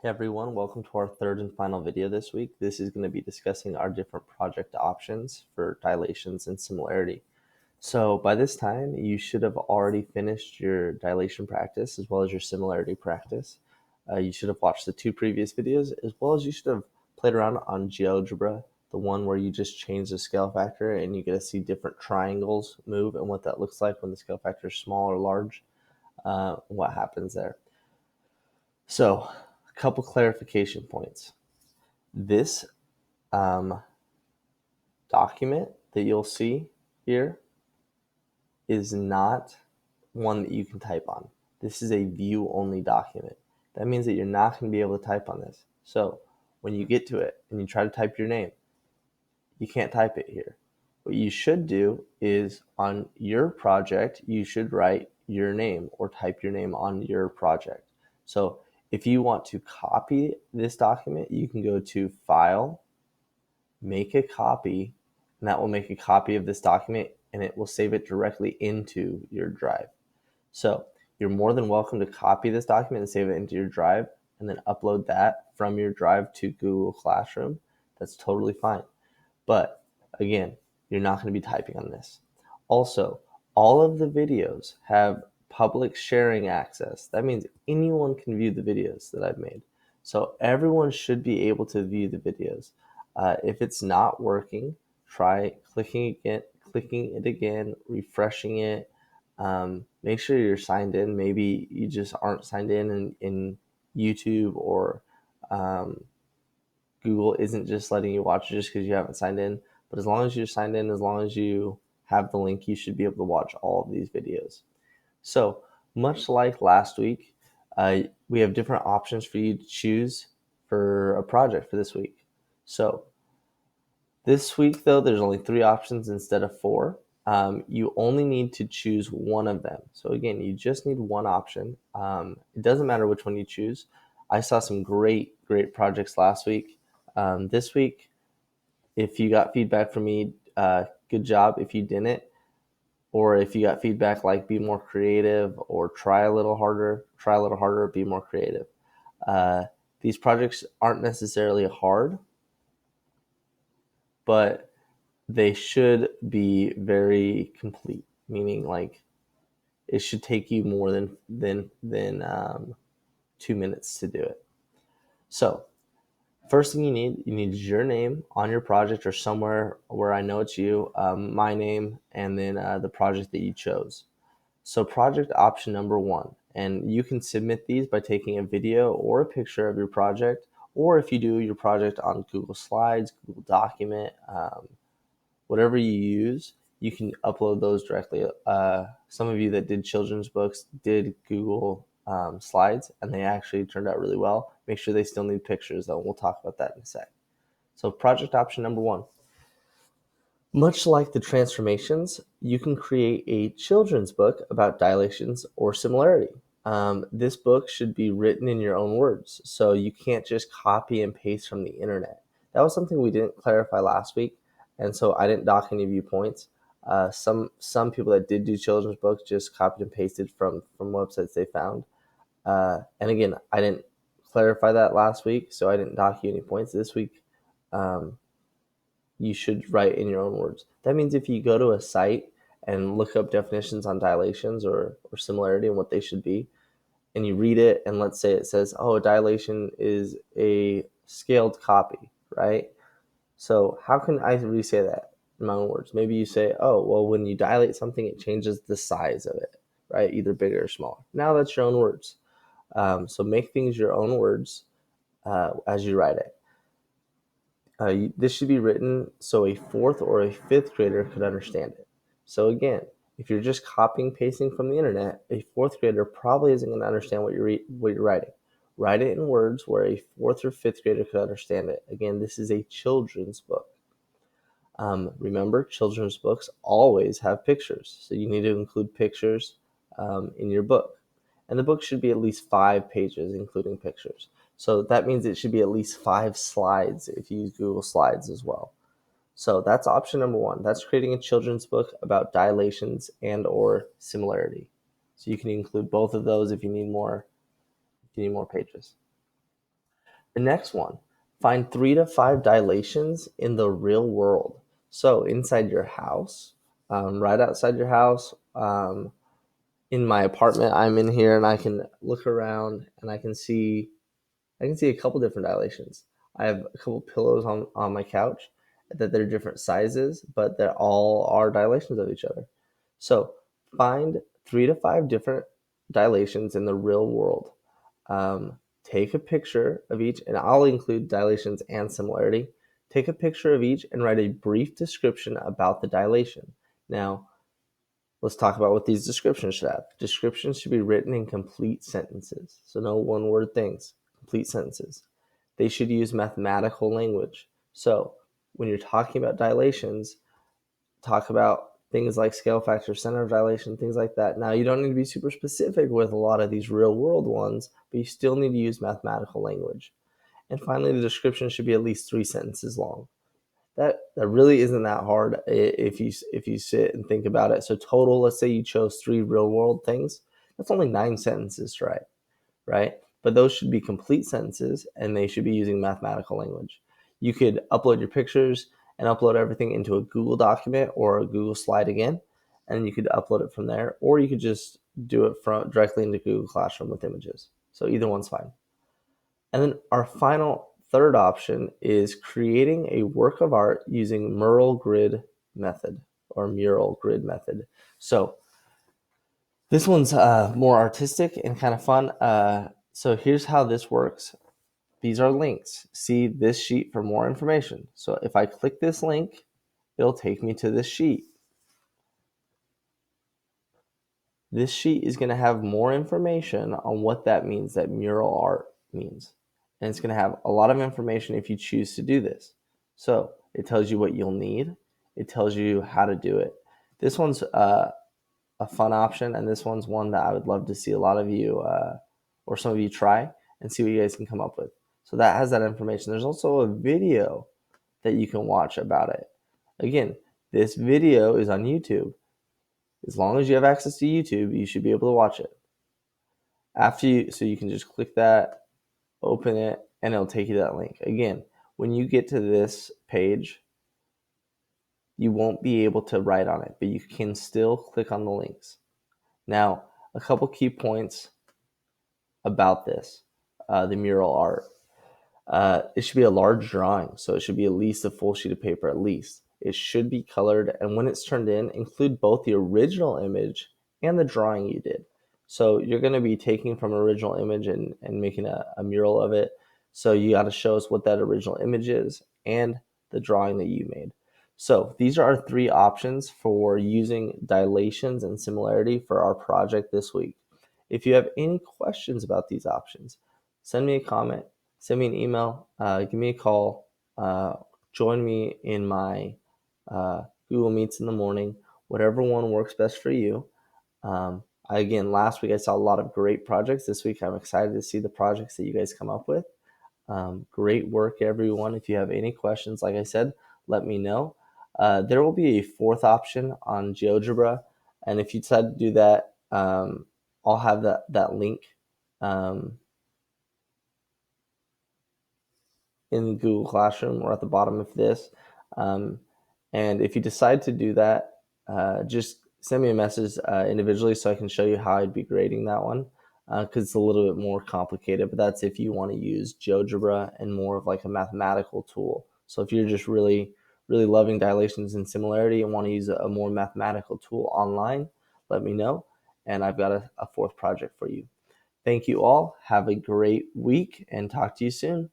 Hey everyone, welcome to our third and final video this week. This is going to be discussing our different project options for dilations and similarity. So by this time, you should have already finished your dilation practice as well as your similarity practice. You should have watched the two previous videos as well as you should have played around on GeoGebra, the one where you just change the scale factor and you get to see different triangles move and what that looks like when the scale factor is small or large, what happens there. So a couple clarification points. This document that you'll see here is not one that you can type on. This is a view-only document. That means that you're not going to be able to type on this. So when you get to it and you try to type your name, you can't type it here. What you should do is on your project, you should write your name or type your name on your project. So if you want to copy this document, you can go to File, make a copy, and that will make a copy of this document and it will save it directly into your drive. So you're more than welcome to copy this document and save it into your drive and then upload that from your drive to Google Classroom. That's totally fine. But again, you're not going to be typing on this. Also, all of the videos have public sharing access. That means anyone can view the videos that I've made. So everyone should be able to view the videos. If it's not working, try clicking it again, refreshing it. Make sure you're signed in. Maybe you just aren't signed in YouTube, or Google isn't just letting you watch it just because you haven't signed in. But as long as you're signed in, as long as you have the link, you should be able to watch all of these videos. So much like last week, we have different options for you to choose for a project for this week. So this week, though, there's only 3 options instead of 4. You only need to choose one of them. So again, you just need one option. It doesn't matter which one you choose. I saw some great projects last week. This week, if you got feedback from me, good job. If you didn't, or if you got feedback like be more creative or try a little harder, be more creative. These projects aren't necessarily hard, but they should be very complete, meaning like it should take you more than 2 minutes to do it. So first thing you need your name on your project or somewhere where I know it's you, my name, and then the project that you chose. So project option number 1, and you can submit these by taking a video or a picture of your project, or if you do your project on Google Slides, Google Document, whatever you use, you can upload those directly. Some of you that did children's books did Google Slides, and they actually turned out really well. Make sure they still need pictures, though. We'll talk about that in a sec. So project option number 1. Much like the transformations, you can create a children's book about dilations or similarity. This book should be written in your own words, so you can't just copy and paste from the internet. That was something we didn't clarify last week, and so I didn't dock any viewpoints. Some people that did do children's books just copied and pasted from websites they found. And again, I didn't clarify that last week, so I didn't dock you any points this week. You should write in your own words. That means if you go to a site and look up definitions on dilations or similarity and what they should be, and you read it, and let's say it says, oh, a dilation is a scaled copy, right? So how can I re-say that in my own words? Maybe you say, oh, well, when you dilate something, it changes the size of it, right? Either bigger or smaller. Now that's your own words. So make things your own words as you write it. This should be written so a 4th or a 5th grader could understand it. So again, if you're just copying pasting from the internet, a 4th grader probably isn't going to understand what you're writing. Write it in words where a 4th or 5th grader could understand it. Again, this is a children's book. Remember, children's books always have pictures, so you need to include pictures in your book. And the book should be at least 5 pages, including pictures. So that means it should be at least 5 slides if you use Google Slides as well. So that's option number 1. That's creating a children's book about dilations and or similarity. So you can include both of those if you need more pages. The next one, find 3 to 5 dilations in the real world. So inside your house, right outside your house, in my apartment, I'm in here and I can look around and I can see a couple different dilations. I have a couple pillows on my couch that they're different sizes, but they all are dilations of each other. So find 3 to 5 different dilations in the real world. Take a picture of each, and I'll include dilations and similarity. Take a picture of each and write a brief description about the dilation. Now, let's talk about what these descriptions should have. Descriptions should be written in complete sentences, so no one word things, complete sentences. They should use mathematical language. So when you're talking about dilations, talk about things like scale factor, center of dilation, things like that. Now, you don't need to be super specific with a lot of these real world ones, but you still need to use mathematical language. And finally, the description should be at least 3 sentences long. That really isn't that hard if you sit and think about it. So total, let's say you chose 3 real world things, that's only 9 sentences, right? But those should be complete sentences and they should be using mathematical language. You could upload your pictures and upload everything into a Google document or a Google slide again, and you could upload it from there, or you could just do it from directly into Google Classroom with images. So either one's fine. And then our final third option is creating a work of art using mural grid method or mural grid method. So this one's more artistic and kind of fun. So here's how this works. These are links. See this sheet for more information. So if I click this link, it'll take me to this sheet. This sheet is going to have more information on what that means, that mural art means. And it's going to have a lot of information if you choose to do this. So it tells you what you'll need. It tells you how to do it. This one's a fun option, and this one's one that I would love to see a lot of you or some of you try and see what you guys can come up with. So that has that information. There's also a video that you can watch about it. Again, this video is on YouTube. As long as you have access to YouTube, you should be able to watch it. So you can just click that, open it, and it'll take you to that link. Again, when you get to this page, you won't be able to write on it, but you can still click on the links. Now, a couple key points about this, the mural art. It should be a large drawing, so it should be at least a full sheet of paper at least. It should be colored, and when it's turned in, include both the original image and the drawing you did. So you're going to be taking from an original image and making a mural of it. So you got to show us what that original image is and the drawing that you made. So these are our 3 options for using dilations and similarity for our project this week. If you have any questions about these options, send me a comment, send me an email, give me a call, join me in my Google Meets in the morning, whatever one works best for you. Again, last week I saw a lot of great projects. This week I'm excited to see the projects that you guys come up with. Great work, everyone. If you have any questions, like I said, let me know. There will be a 4th option on GeoGebra, and if you decide to do that, I'll have that link in Google Classroom or at the bottom of this. And if you decide to do that, just send me a message individually so I can show you how I'd be grading that one, because it's a little bit more complicated. But that's if you want to use GeoGebra and more of like a mathematical tool. So if you're just really, really loving dilations and similarity and want to use a more mathematical tool online, let me know. And I've got a 4th project for you. Thank you all. Have a great week and talk to you soon.